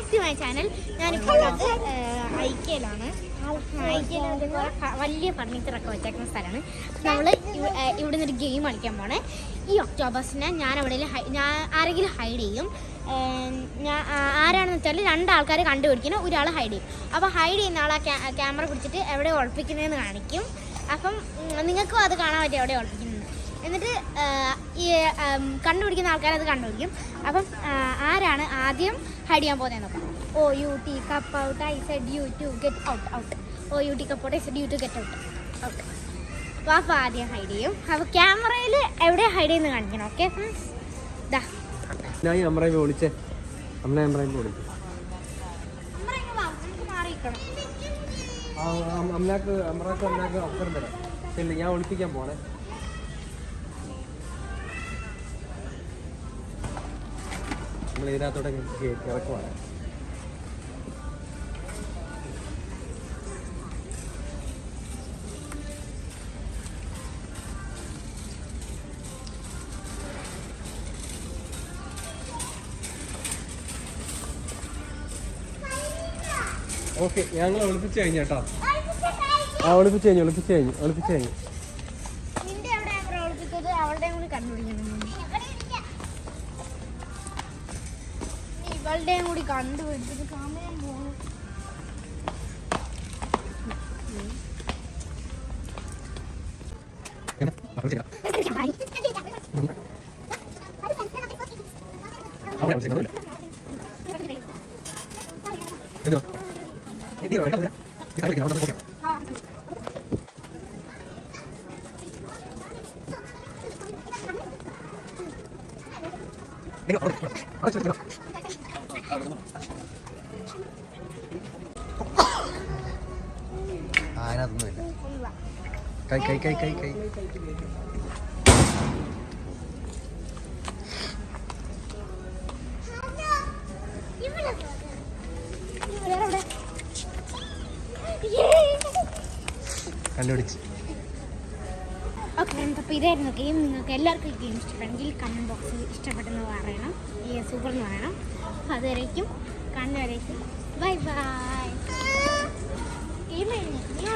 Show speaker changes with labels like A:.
A: Back to my channel. ഞാനിപ്പോൾ ഉള്ളത് ഐക്യയിലാണ്. വലിയ ഫർണിച്ചറൊക്കെ വെച്ചേക്കുന്ന സ്ഥലമാണ്. നമ്മൾ ഇവിടെ നിന്നൊരു ഗെയിം കളിക്കാൻ പോണേ. ഈ ഒക്ടോബസിനെ ഞാൻ ആരെങ്കിലും ഹൈഡ് ചെയ്യും. ആരാണെന്ന് വെച്ചാൽ 2 ആൾക്കാർ കണ്ടുപിടിക്കണം, ഒരാൾ ഹൈഡ് ചെയ്യും. അപ്പോൾ ഹൈഡ് ചെയ്യുന്ന ആളെ ക്യാമറ പിടിച്ചിട്ട് എവിടെ ഒളിപ്പിക്കുന്നതെന്ന് കാണിക്കും. അപ്പം നിങ്ങൾക്കും അത് കാണാൻ പറ്റും എവിടെ ഒളിപ്പിക്കുന്നത്. എന്നിട്ട് ഈ കണ്ടുപിടിക്കുന്ന ആൾക്കാരത് കണ്ടുപിടിക്കും. അപ്പം ആരാണ് ആദ്യം ഹൈഡ് ചെയ്യാൻ പോകുന്നതെന്ന് നോക്കാം. OUT cup out, I said you to get out. OUT cup out, I said you to get out. അപ്പോൾ ആദ്യം ഹൈഡ് ചെയ്യും. അപ്പോൾ ക്യാമറയിൽ എവിടെ ഹൈഡ് ചെയ്യുന്നത് കാണിക്കണം. ഓക്കെ ഫ്രണ്ട്സ്, ഇതാ
B: വിളിച്ചേ. ഞാൻ ഒളിപ്പിക്കാൻ പോണേ. നമ്മൾ ഇതിനകത്തോടെ ഇറക്കുവാണ്. ഓക്കെ, ഞങ്ങൾ ഒളിപ്പിച്ചു കഴിഞ്ഞു കേട്ടോ. ഒളിപ്പിച്ചു കഴിഞ്ഞു.
A: ഇവളുടെയും കൂടി കണ്ടുപിടിച്ചിട്ട് സമയം പോകും.
B: അതിനകത്തൊന്നുമില്ല. കൈ കണ്ടുപിടിച്ച്.
A: ഓക്കെ ഫ്രണ്ട്സ്, അപ്പോൾ ഇതായിരുന്നു ഗെയിം. നിങ്ങൾക്ക് എല്ലാവർക്കും ഈ ഗെയിം ഇഷ്ടപ്പെട്ടെങ്കിൽ കമൻറ്റ് ബോക്സിൽ ഇഷ്ടപ്പെട്ടെന്ന് പറയണം, ഈ സൂപ്പർ എന്ന് പറയണം. അപ്പോൾ അതുവരേക്കും, കാണുന്നവരേക്കും ബൈ ബൈ. ഗെയിം കഴിഞ്ഞു.